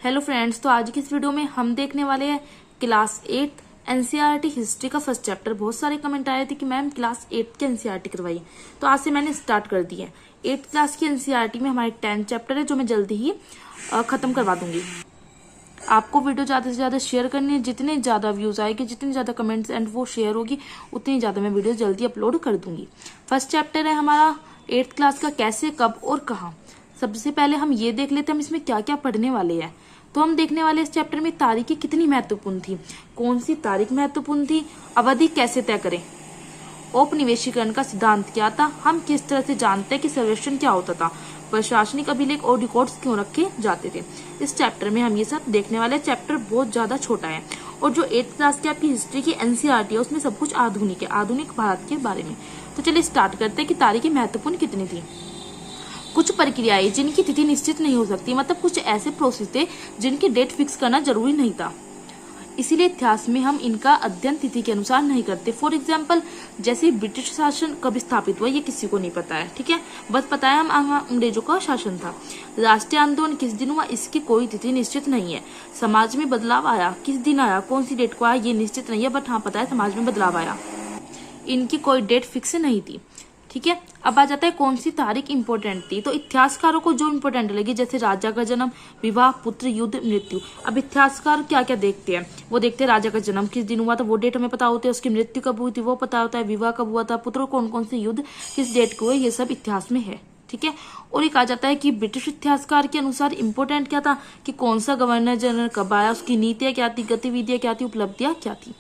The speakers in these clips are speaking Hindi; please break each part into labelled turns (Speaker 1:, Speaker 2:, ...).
Speaker 1: हेलो फ्रेंड्स, तो आज की इस वीडियो में हम देखने वाले हैं क्लास 8 एनसीईआरटी हिस्ट्री का फर्स्ट चैप्टर। बहुत सारे कमेंट आए थे कि मैम क्लास 8 की एनसीईआरटी करवाइए, तो आज से मैंने स्टार्ट कर दी है। 8th क्लास की एनसीईआरटी में हमारे 10 चैप्टर है जो मैं जल्दी ही खत्म करवा दूंगी। आपको वीडियो ज्यादा से ज्यादा शेयर करनी है, जितने ज्यादा व्यूज आएगी, जितने ज्यादा कमेंट्स एंड वो शेयर होगी, उतनी ज्यादा मैं वीडियो जल्दी अपलोड कर दूंगी। फर्स्ट चैप्टर है हमारा 8th क्लास का कैसे, कब और कहाँ। सबसे पहले हम ये देख लेते हैं हम इसमें क्या क्या पढ़ने वाले हैं। तो हम देखने वाले इस चैप्टर में तारीखें कितनी महत्वपूर्ण थी, कौन सी तारीख महत्वपूर्ण थी, अवधि कैसे तय करें, औपनिवेशीकरण का सिद्धांत क्या था, हम किस तरह से जानते हैं कि सर्वेक्षण क्या होता था, प्रशासनिक अभिलेख और रिकॉर्ड्स क्यों रखे जाते थे। इस चैप्टर में हम ये सब देखने वाले। चैप्टर बहुत ज्यादा छोटा है और जो 8th क्लास की आपकी हिस्ट्री की एनसीईआरटी है उसमें सब कुछ आधुनिक है, आधुनिक भारत के बारे में। तो चलिए स्टार्ट करते हैं कि तारीखें महत्वपूर्ण कितनी थी। कुछ प्रक्रियाएं जिनकी तिथि निश्चित नहीं हो सकती, मतलब कुछ ऐसे प्रोसेस थे जिनकी डेट फिक्स करना जरूरी नहीं था, इसीलिए इतिहास में हम इनका अध्ययन तिथि के अनुसार नहीं करते। फॉर एग्जाम्पल, जैसे ब्रिटिश शासन कब स्थापित हुआ ये किसी को नहीं पता है, ठीक है, बस पता है हम अंग्रेजों का शासन था। राष्ट्रीय आंदोलन किस दिन हुआ इसकी कोई तिथि निश्चित नहीं है। समाज में बदलाव आया किस दिन आया, कौन सी डेट को आया ये निश्चित नहीं है, बट हाँ पता है समाज में बदलाव आया। इनकी कोई डेट फिक्स नहीं थी, ठीक है। अब आ जाता है कौन सी तारीख इंपॉर्टेंट थी। तो इतिहासकारों को जो इंपॉर्टेंट लगी, जैसे राजा का जन्म, विवाह, पुत्र, युद्ध, मृत्यु। अब इतिहासकार क्या क्या देखते हैं, वो देखते हैं राजा का जन्म किस दिन हुआ था, वो डेट हमें पता होती है, उसकी मृत्यु कब हुई थी वो पता होता है, विवाह कब हुआ था, पुत्र कौन कौन से युद्ध किस डेट को हुए, ये सब इतिहास में है, ठीक है। और एक आ जाता है कि ब्रिटिश इतिहासकार के अनुसार इंपॉर्टेंट क्या था, कि कौन सा गवर्नर जनरल कब आया, उसकी नीतियां क्या थी, गतिविधियां क्या थी, उपलब्धियां क्या थी।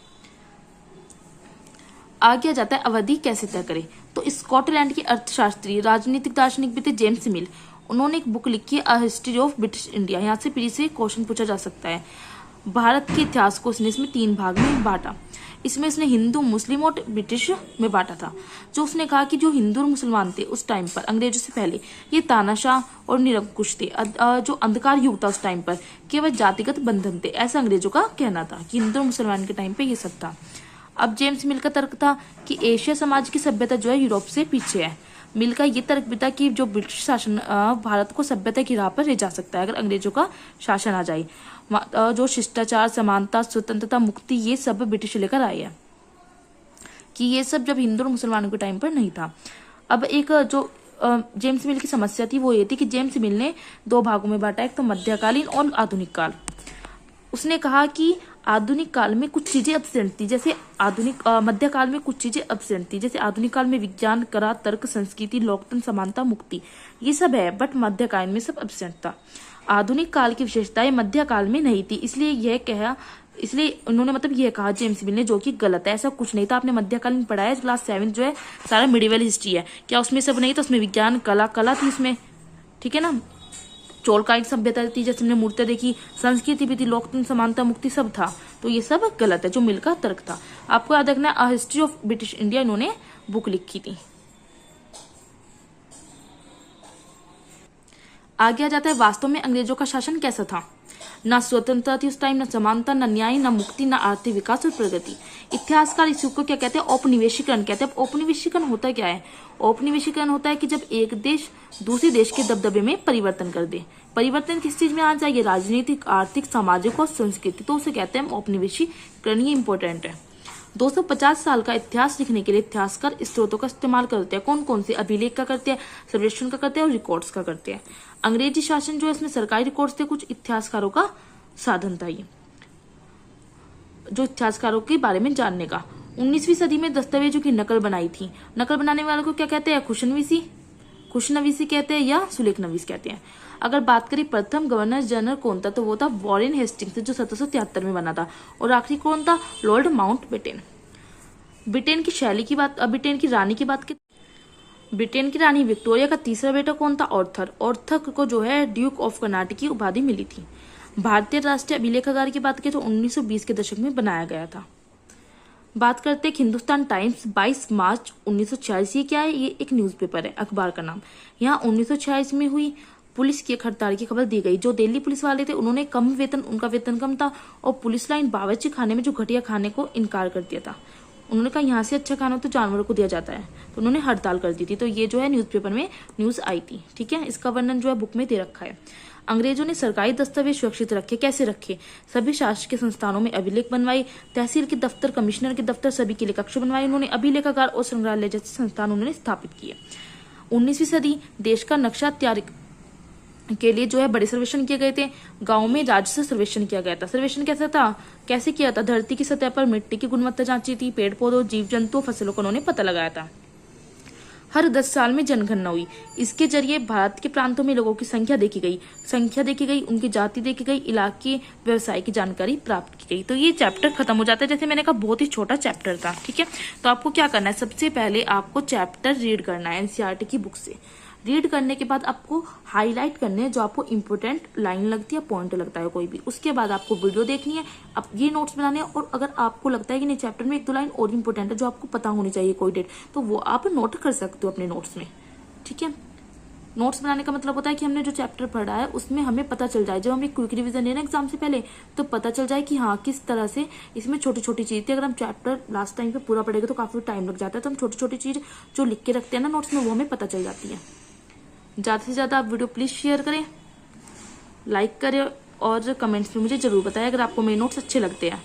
Speaker 1: आगे आ जाता है अवधि कैसे तय करें। तो स्कॉटलैंड के अर्थशास्त्री राजनीतिक दार्शनिक भी थे जेम्स मिल। उन्होंने एक बुक लिखी है a history of British India. यहाँ से प्री से क्वेश्चन पूछा जा सकता है। भारत के इतिहास को उसने इसमें 3 भाग में बांटा। इसमें उसने हिंदू, मुस्लिम और ब्रिटिश में बांटा था। जो उसने कहा कि जो हिंदू और मुसलमान थे उस टाइम पर, अंग्रेजों से पहले, ये तानाशाह और निरंकुश थे। जो अंधकार युग था उस टाइम पर, केवल जातिगत बंधन थे, ऐसा अंग्रेजों का कहना था कि हिंदू और मुसलमान के टाइम पे ये सब था। अब जेम्स मिल का तर्क था कि एशिया समाज की सभ्यता जो है यूरोप से पीछे है। मिल का ये तर्क भी था कि जो ब्रिटिश शासन भारत को सभ्यता की राह पर ले जा सकता है अगर अंग्रेजों का शासन आ जाए। जो शिष्टाचार, समानता, स्वतंत्रता, मुक्ति, ये सब ब्रिटिश लेकर आए हैं, कि ये सब जब हिंदू और मुसलमानों के टाइम पर नहीं था। अब एक जो जेम्स मिल की समस्या थी वो ये थी कि जेम्स मिल ने 2 भागों में बांटा, एक तो मध्यकालीन और आधुनिक काल। उसने कहा कि आधुनिक काल में कुछ चीजें एब्सेंट थी, जैसे मध्यकाल में कुछ चीजें एब्सेंट थी, जैसे आधुनिक काल में विज्ञान, कला, तर्क, संस्कृति, लोकतंत्र, समानता, मुक्ति, ये सब है, बट मध्यकाल में सब एब्सेंट था। आधुनिक काल की विशेषताएं मध्यकाल में नहीं थी, इसलिए उन्होंने मतलब यह कहा जेम्स मिल ने, जो कि गलत है। ऐसा कुछ नहीं था। आपने मध्यकाल में पढ़ा है, क्लास 7 जो है सारा मिडिवल हिस्ट्री है, क्या उसमें सब नहीं था? उसमें विज्ञान, कला थी उसमें, ठीक है ना। चोलकालिक सभ्यता थी, जैसे हमने मूर्तियां देखी, संस्कृति भी थी, लोकतंत्र, समानता, मुक्ति सब था। तो ये सब गलत है, जो मिल का तर्क था। आपको याद रखना a history of British India इन्होंने बुक लिखी थी। आगे आ जाता है वास्तव में अंग्रेजों का शासन कैसा था। ना स्वतंत्रता थी उस टाइम, ना समानता, ना न्याय, ना मुक्ति, ना आर्थिक विकास और प्रगति। इतिहासकार इस युग को क्या कहते हैं? औपनिवेशीकरण कहते हैं। औपनिवेशीकरण होता क्या है? औपनिवेशीकरण होता है कि जब एक देश दूसरे देश के दबदबे में परिवर्तन कर दे। परिवर्तन किस चीज में आना चाहिए? राजनीतिक, आर्थिक, सामाजिक और संस्कृति। तो उसे कहते हैं औपनिवेशीकरण। ये इंपॉर्टेंट है। 250 साल का इतिहास लिखने के लिए इतिहासकार स्त्रोतों का इस्तेमाल करते हैं। कौन कौन से? अभिलेख का करते हैं, सर्वेक्षण का करते हैं और रिकॉर्ड्स का करते हैं। अंग्रेजी शासन जो है इसमें सरकारी रिकॉर्ड्स थे, कुछ इतिहासकारों का साधन था ये, जो इतिहासकारों के बारे में जानने का। 19वीं सदी में दस्तावेजों की नकल बनाई थी। नकल बनाने वालों को क्या कहते हैं? खुशनवीसी कहते हैं या सुलेखनवीस कहते हैं। अगर बात करें प्रथम गवर्नर जनरल कौन था, तो वो था वॉरेन हेस्टिंग्स, जो 1773 में बना था। और आखिरी कौन था? Lord Mountbatten. ब्रिटेन की शैली की बात, ब्रिटेन की रानी की बात की, ब्रिटेन की रानी विक्टोरिया का तीसरा बेटा कौन था? ऑर्थर को जो है ड्यूक ऑफ कर्नाटक की उपाधि मिली थी। भारतीय राष्ट्रीय अभिलेखागार की बात की तो 1920 के दशक में बनाया गया था। बात करते हैं हिंदुस्तान टाइम्स 22 मार्च 1946। ये क्या है? ये एक न्यूज़पेपर है, अखबार का नाम। यहाँ 1946 में हुई पुलिस की एक हड़ताल की खबर दी गई। जो दिल्ली पुलिस वाले थे उन्होंने उनका वेतन कम था और पुलिस लाइन बावर्ची खाने में जो घटिया खाने को इनकार कर दिया था। उन्होंने कहा यहाँ से अच्छा खाना तो जानवरों को दिया जाता है, तो उन्होंने हड़ताल कर दी थी। तो ये जो है न्यूज़पेपर में न्यूज़ आई थी, ठीक है। इसका वर्णन जो है बुक में दे रखा है। अंग्रेजों ने सरकारी दस्तावेज सुरक्षित रखे, कैसे रखे? सभी शासकीय संस्थानों में अभिलेख बनवाई, तहसील के दफ्तर, कमिश्नर के दफ्तर, सभी के लिए कक्ष बनवाए उन्होंने, अभिलेखागार और संग्रहालय जैसे संस्थान उन्होंने स्थापित किए। 19वीं सदी देश का नक्शा तैयार के लिए जो है बड़े सर्वेक्षण किए गए थे। गांव में राजस्व सर्वेक्षण किया गया था। सर्वेक्षण कैसा था, कैसे किया था? धरती की सतह पर मिट्टी की गुणवत्ता जांची थी, पेड़ पौधों, जीव जंतु, फसलों का उन्होंने पता लगाया था। हर 10 साल में जनगणना हुई। इसके जरिए भारत के प्रांतों में लोगों की संख्या देखी गई, उनकी जाति देखी गई, इलाके, व्यवसाय की जानकारी प्राप्त की गई। तो ये चैप्टर खत्म हो जाता है। जैसे मैंने कहा बहुत ही छोटा चैप्टर था, ठीक है। तो आपको क्या करना है, सबसे पहले आपको चैप्टर रीड करना है एनसीईआरटी की बुक से। रीड करने के बाद आपको हाईलाइट करने हैं जो आपको इंपोर्टेंट लाइन लगती है, पॉइंट लगता है कोई भी। उसके बाद आपको वीडियो देखनी है, अब ये नोट्स बनाने हैं। और अगर आपको लगता है कि नहीं चैप्टर में 1-2 लाइन और इंपोर्टेंट है जो आपको पता होनी चाहिए कोई डेट, तो वो आप नोट कर सकते हो अपने नोट्स में, ठीक है। नोट्स बनाने का मतलब होता है कि हमने जो चैप्टर पढ़ा है उसमें हमें पता चल जाए, जब हम एक क्विक रिवीजन ले रहे हैं एग्जाम से पहले, तो पता चल जाए कि हाँ किस तरह से इसमें छोटी छोटी चीज थी। अगर हम चैप्टर लास्ट टाइम पे पूरा पढ़ेंगे तो काफी टाइम लग जाता है, तो हम छोटी छोटी चीज जो लिख के रखते हैं ना नोट्स में, वो हमें पता चल जाती है। ज़्यादा से ज़्यादा आप वीडियो प्लीज़ शेयर करें, लाइक करें और कमेंट्स में मुझे ज़रूर बताएं अगर आपको मेरे नोट्स अच्छे लगते हैं।